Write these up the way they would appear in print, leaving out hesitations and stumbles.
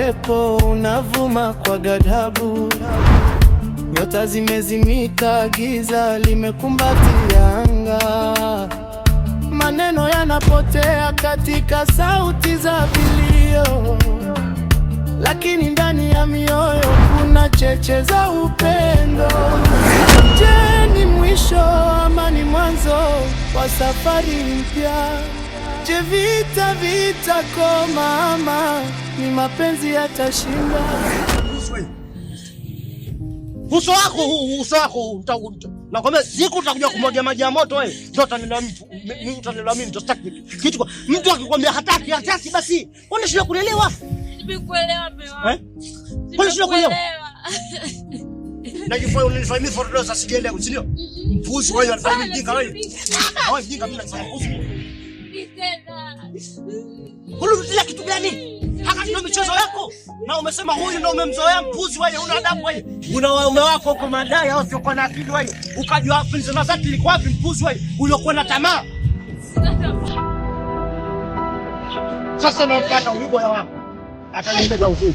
upepo unavuma kwa ghadhabu, nyota zimezimika, giza limekumbatia anga, maneno yanapotea katika sauti za vilio, lakini ndani ya mioyo kuna cheche za upendo. Je, ni mwisho ama ni mwanzo wa safari mpya? Je, vita koma ama ni mapenzi yatashinda? Uso wako nakwambia, siku utakuja kumwagia maji ya moto wewe. Ndio utanelewa mimi nitostaki kitu. Mtu akikwambia hataki basi unashindwa kuelewa. Nimekuelewa mewa. Unashindwa kuelewa. Najifanya unanifanyia foto za sigele usio. Mpuzi wewe unafanya mjinga wewe. Hawa mjinga mimi nafanya mpuzi. Tena. Unarudia kitu gani? Haka ndio michezo yako. Na umesema huyu ndio umemzoea mpuzi wewe, una adabu wewe. Una waume wako kwa madai au sio kwa na akili wewe. Ukajua afili na zati ilikuwa wapi mpuzi wewe? Uliokuwa na tamaa. Sasa nampata ulibo ya wako. Atanimbeza uzuri.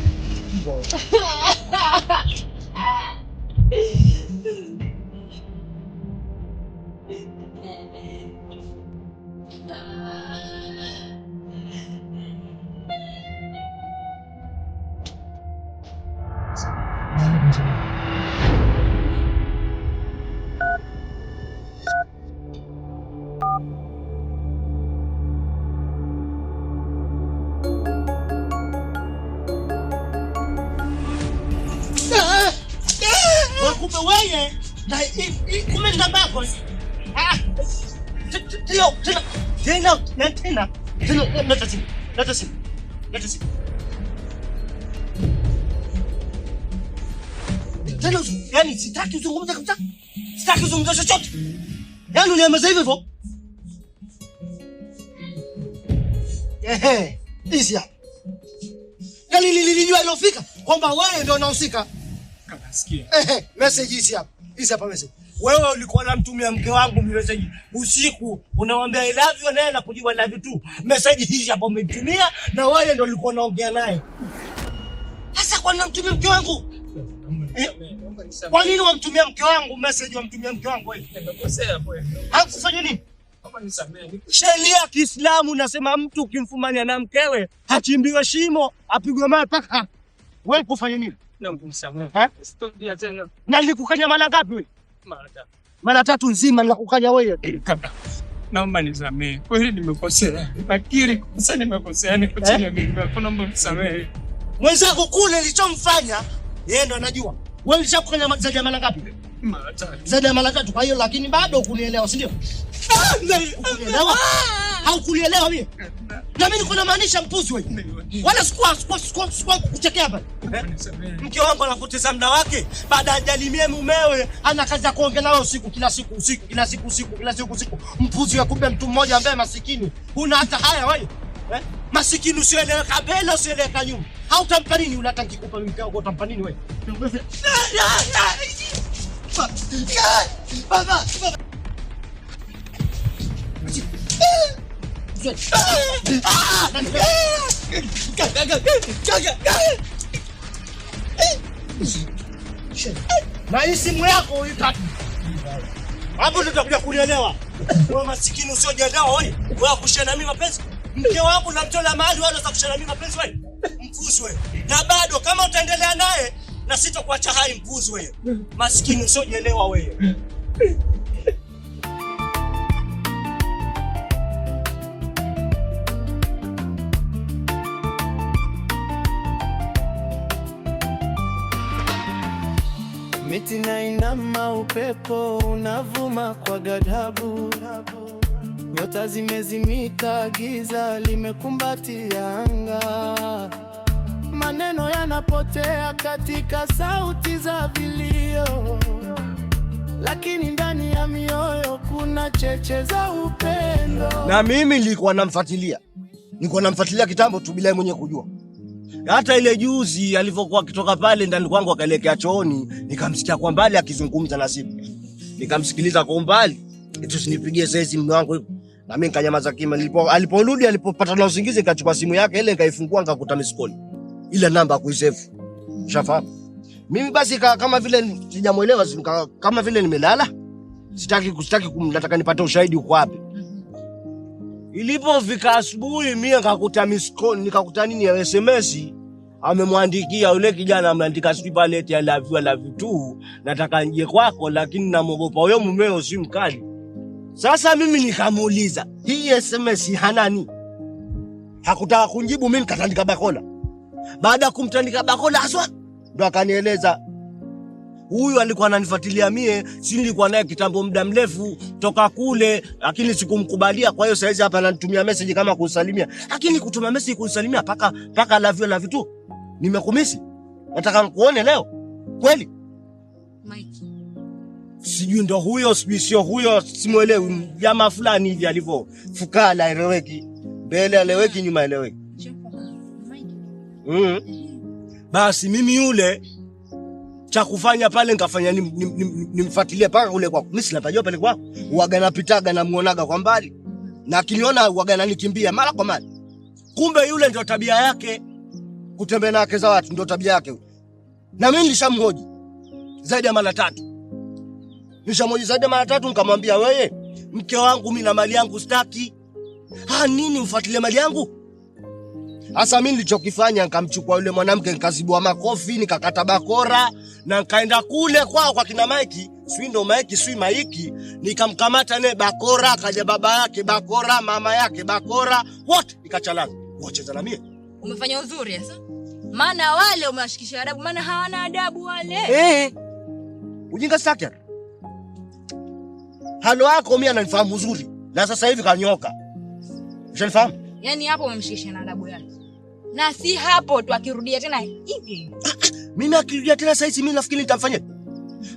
Kumbe wewe na kumenda bako. Tena yani sitaki uzungumze kabisa. Sitaki uzungumze chochote. Yani uniameza hivyo. Hizi hapa. Yani nilijua ilofika kwamba wewe ndio unahusika. Nasikia. Message hizi hapa. Hizi hapa message. Wewe ulikuwa unamtumia mke wangu message usiku, unamwambia I love you naye anakujibu I love you too. Message hizi hapa umemtumia na wewe ndio ulikuwa unaongea naye. Sasa kwa nini unamtumia mke wangu? Kwa nini unamtumia mke wangu message, unamtumia mke wangu wewe? Nimekosea kweli. Hakufanya nini? Kama nisamehe. Sheria ya Kiislamu nasema mtu ukimfumania na mkewe achimbiwe shimo, apigwe mawe paka. Wewe kufanya nini? Sitorudia tena. Na nilikukanya mara ngapi wewe? Mara tatu. Mara tatu nzima nilikukanya wewe. Naomba nisamehe. Kweli nimekosea. Nakiri kosa nimekosea. Niko chini ya miguu yako, naomba nisamehe. Mwenzako kule nilichomfanya yeye ndo anajua. Wewe ulishakukanya zaidi ya mara ngapi? Mara tatu. Zaidi ya mara tatu. Kwa hiyo lakini bado hukunielewa, si ndio? Hukunielewa? Haukunielewa mimi. Na mimi niko namaanisha mpuzi wewe. Wala sikuwa kuchekea hapa. Mke wangu anapoteza muda wake baada hajalimie mumewe, ana kazi ya kuongea nawe usiku kila siku. Mpuzi wa kumbe mtu mmoja ambaye masikini. Una hata haya wewe. Masikini usieleweka mbele usieleweka nyuma. Hautampa nini? Unataka nikupa mke wako utampa nini wewe? Baba. Na hii simu yako uitaki. Hapo ndio utakuja kunielewa. Wewe masikini usiojielewa wewe. Wewe kushana mimi mapenzi. Mke wangu namtola mahali wewe unataka kushana mimi mapenzi wewe. Mpuzi wewe. Na bado kama utaendelea naye na sitakuacha hai mpuzi wewe. Masikini usiojielewa wewe. Miti na inama, upepo unavuma kwa ghadhabu, nyota zimezimika, giza limekumbatia anga, maneno yanapotea katika sauti za vilio, lakini ndani ya mioyo kuna cheche za upendo. Na mimi nilikuwa namfuatilia kitambo tu bila mwenye kujua. Hata ile juzi alivyokuwa akitoka pale ndani kwangu akaelekea chooni, nikamsikia kwa mbali akizungumza na simu. Nikamsikiliza kwa mbali, eti usinipigie sasa mume wangu. Na mimi nikanyamaza kimya. Aliporudi alipopata na usingizi nikachukua simu yake ile nikaifungua nikakuta miss call. ile namba kuisave. Ushafahamu? Mimi basi kama vile sijamuelewa, kama vile nimelala. Sitaki nataka nipate ushahidi uko wapi. Ilipofika asubuhi mimi nikakuta nikakuta nini ya SMS amemwandikia yule kijana, ameandika sipalete I love you too, nataka nje kwako lakini namuogopa huyo mumeo si mkali. Sasa mimi nikamuuliza, hii SMS hanani? Hakutaka kunjibu, mimi nikatandika bakola. Baada ya kumtandika bakola aswa ndo akanieleza huyu alikuwa ananifuatilia mie, si nilikuwa naye kitambo muda mrefu toka kule, lakini sikumkubalia. Kwa hiyo saizi hapa ananitumia message kama kusalimia, lakini kutuma message kusalimia paka love you tu. Nimekumisi, nataka nikuone leo kweli. Mike, sijui ndo huyo, sio huyo, simuelewi. Jamaa fulani hivi alivyo fukala, eleweki mbele, eleweki nyuma, eleweki. Basi mimi yule cha kufanya pale nikafanya nimfuatilie paka kule kwako. Mimi sinapajua pale kwako. Uaga napitaga na muonaga kwa mbali. Na akiniona uaga ananikimbia mara kwa mara. Kumbe yule ndio tabia yake. Kutembea na wake za watu ndio tabia yake. Na mimi nilishamhoji zaidi ya mara 3. Nilishamhoji zaidi ya mara 3, nikamwambia wewe, mke wangu mimi na mali yangu sitaki. Nini ufuatilie mali yangu? Asa mimi nilichokifanya nikamchukua yule mwanamke, nikazibua makofi, nikakata bakora na nikaenda kule kwao kwa kina Mike, Mike, nikamkamata naye bakora, akaja baba yake bakora, mama yake bakora, wote nikachalana. Wacheza na mimi. umefanya uzuri sasa. Maana wale umewashikisha adabu, maana hawana adabu wale. Ujinga sitaki. Halo wako mimi ananifahamu uzuri. Na sasa hivi kanyoka. Ushanifahamu? Yaani hapo umemshikisha na adabu yake. Na si hapo tu, akirudia tena hivi. Mimi akirudia tena sasa hivi mimi nafikiri nitamfanyia.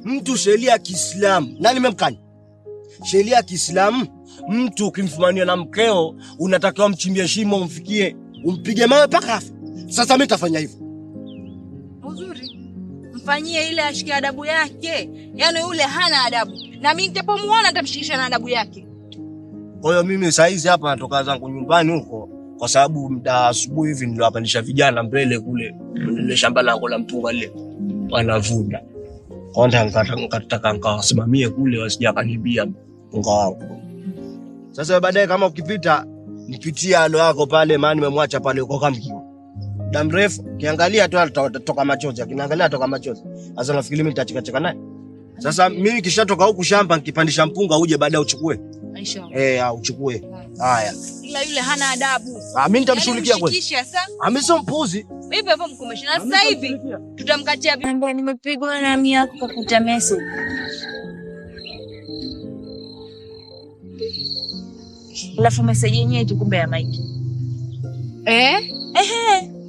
Mtu sheria ya Kiislamu, nani memkanya? Sheria ya Kiislamu, mtu ukimfumania na mkeo unatakiwa mchimbie shimo, umfikie, umpige mawe paka afa. Sasa mimi nitafanya hivyo. Uzuri. Mfanyie ile ashike adabu yake. Yaani yule hana adabu. Na mimi nitapomuona nitamshikisha na adabu yake. Kwa hiyo mimi saa hizi hapa natoka zangu nyumbani huko, kwa sababu muda asubuhi hivi niliwapandisha vijana mbele kule ile shamba langu la mpunga lile wanavuna. Kwanza nikataka nikawasimamie kule wasije kanibia mpunga wangu. Sasa baadaye kama ukipita nipitia halo yako pale, maana nimemwacha pale uko kama kiwa. Muda mrefu kiangalia tu atatoka machozi, akiniangalia atoka machozi. Sasa nafikiri mimi nitacheka naye. Sasa mimi kishatoka huku shamba nikipandisha mpunga uje baadaye uchukue. Aisha. Uchukue. Haya. Ila yule hana adabu. Mimi nitamshughulikia kweli. Mimi sio mpuzi. Vipi hapo mkomesha? Na sasa hivi tutamkatia vipi? Ndio nimepigwa na mimi yako kwa kukuta message. Alafu message yenyewe tu kumbe ya Mike.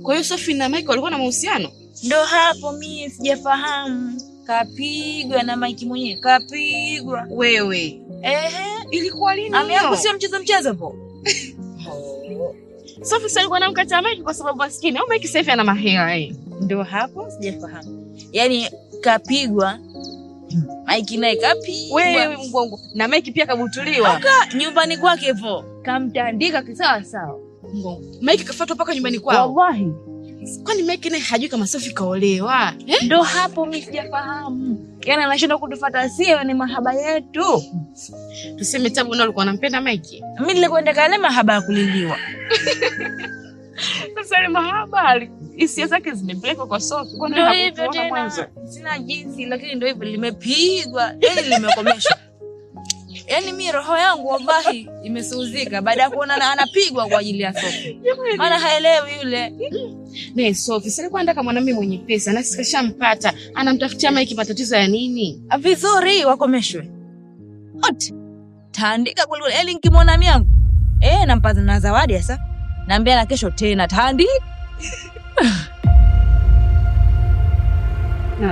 Kwa hiyo Sophie na Mike walikuwa na mahusiano? Ndio hapo mimi sijafahamu. Kapigwa na Mike mwenyewe, kapigwa. Wewe. Ilikuwa lini? Ameangusia mchezo hapo. Sophie sasa alikuwa anamkataa Mike kwa sababu maskini. Au Mike sasa ana mahela Ndio hapo sijafahamu. Yaani kapigwa. Mike naye kapigwa. Wewe mgongo. Na Mike pia kabutuliwa. Nyumbani kwake hapo. Kamtandika kisawa sawa. Mgongo. Mike kafuatwa paka nyumbani kwao. Wallahi. Kwani Mike naye hajui kama Sophie kaolewa? Ndio hapo mimi sijafahamu. Yaani anashinda kutufuata sio ni mahaba yetu. Tuseme Tabu ndio alikuwa anampenda Mike. Mimi nilikwenda kale mahaba ya kuliliwa. Sasa ile mahaba hisia zake zimepelekwa kwa Sophie. Kwa nini hakuona mwanzo? Sina jinsi, lakini ndio hivyo limepigwa, yaani limekomeshwa. Yaani mimi roho yangu wallahi imesuuzika baada ya kuona anapigwa kwa ajili ya Sophie. Maana haelewi yule. Ne Sophie, sasa alikuwa anataka mwanamume mwenye pesa na sisi kashampata. Anamtafutia Mike matatizo ya nini? Vizuri wakomeshwe. Ot. Taandika kule eli nikimwona miangu. Nampata na zawadi sasa. Naambia na kesho tena tandi.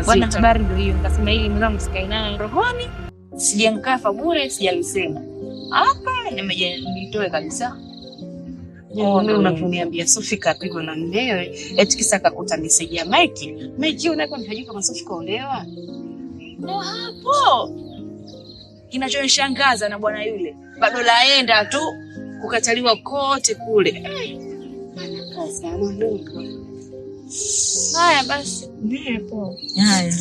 Bwana habari ndio hiyo. Nikasema hili mwanangu sikainana rohoni. Sijankafa bure, sijalisema. Hapa nimejitoa kabisa. Mimi unatuniambia Sophie kapigwa na mmewe, eti kisa kakuta message ya Mike. Mike unako hajui kama Sophie kaolewa. Ndio hapo. Kinachonishangaza na bwana yule, bado laenda tu kukataliwa kote kule. Haya basi. Ndipo. Haya.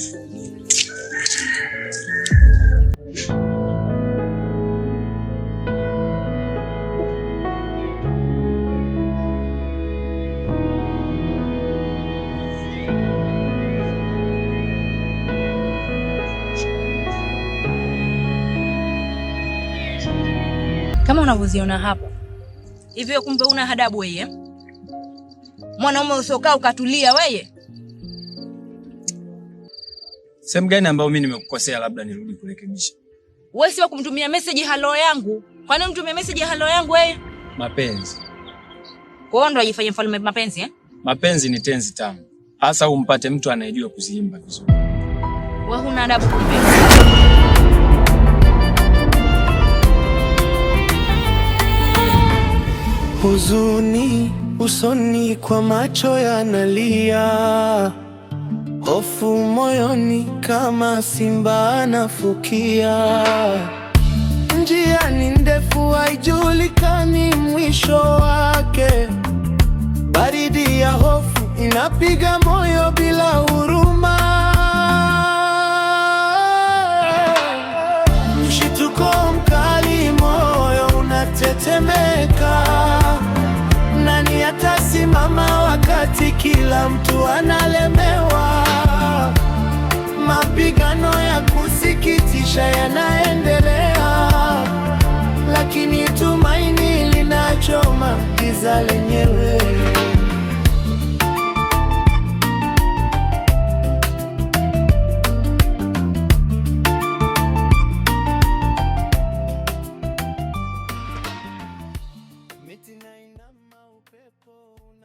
Kama unavyoziona hapo. Hivyo kumbe una adabu wewe? Mwanaume usiokaa ukatulia wewe? Sehemu gani ambayo mimi nimekukosea labda nirudi kurekebisha? Wewe sio kumtumia message hello yangu. Kwa nini mtumie message hello yangu wewe? Mapenzi. Kwa hiyo ndo ajifanye mfalme mapenzi eh? Mapenzi ni tenzi tamu. Hasa umpate mtu anayejua kuziimba vizuri. Wewe huna adabu kumbe. Huzuni usoni kwa macho yanalia, hofu moyoni kama simba anafukia. Njia ni ndefu haijulikani mwisho wake, baridi ya hofu inapiga moyo bila huruma. Mshituko mkali, moyo unatetemeka. Nani atasimama wakati kila mtu analemewa? Mapigano ya kusikitisha yanaendelea, lakini tumaini linachoma giza lenyewe.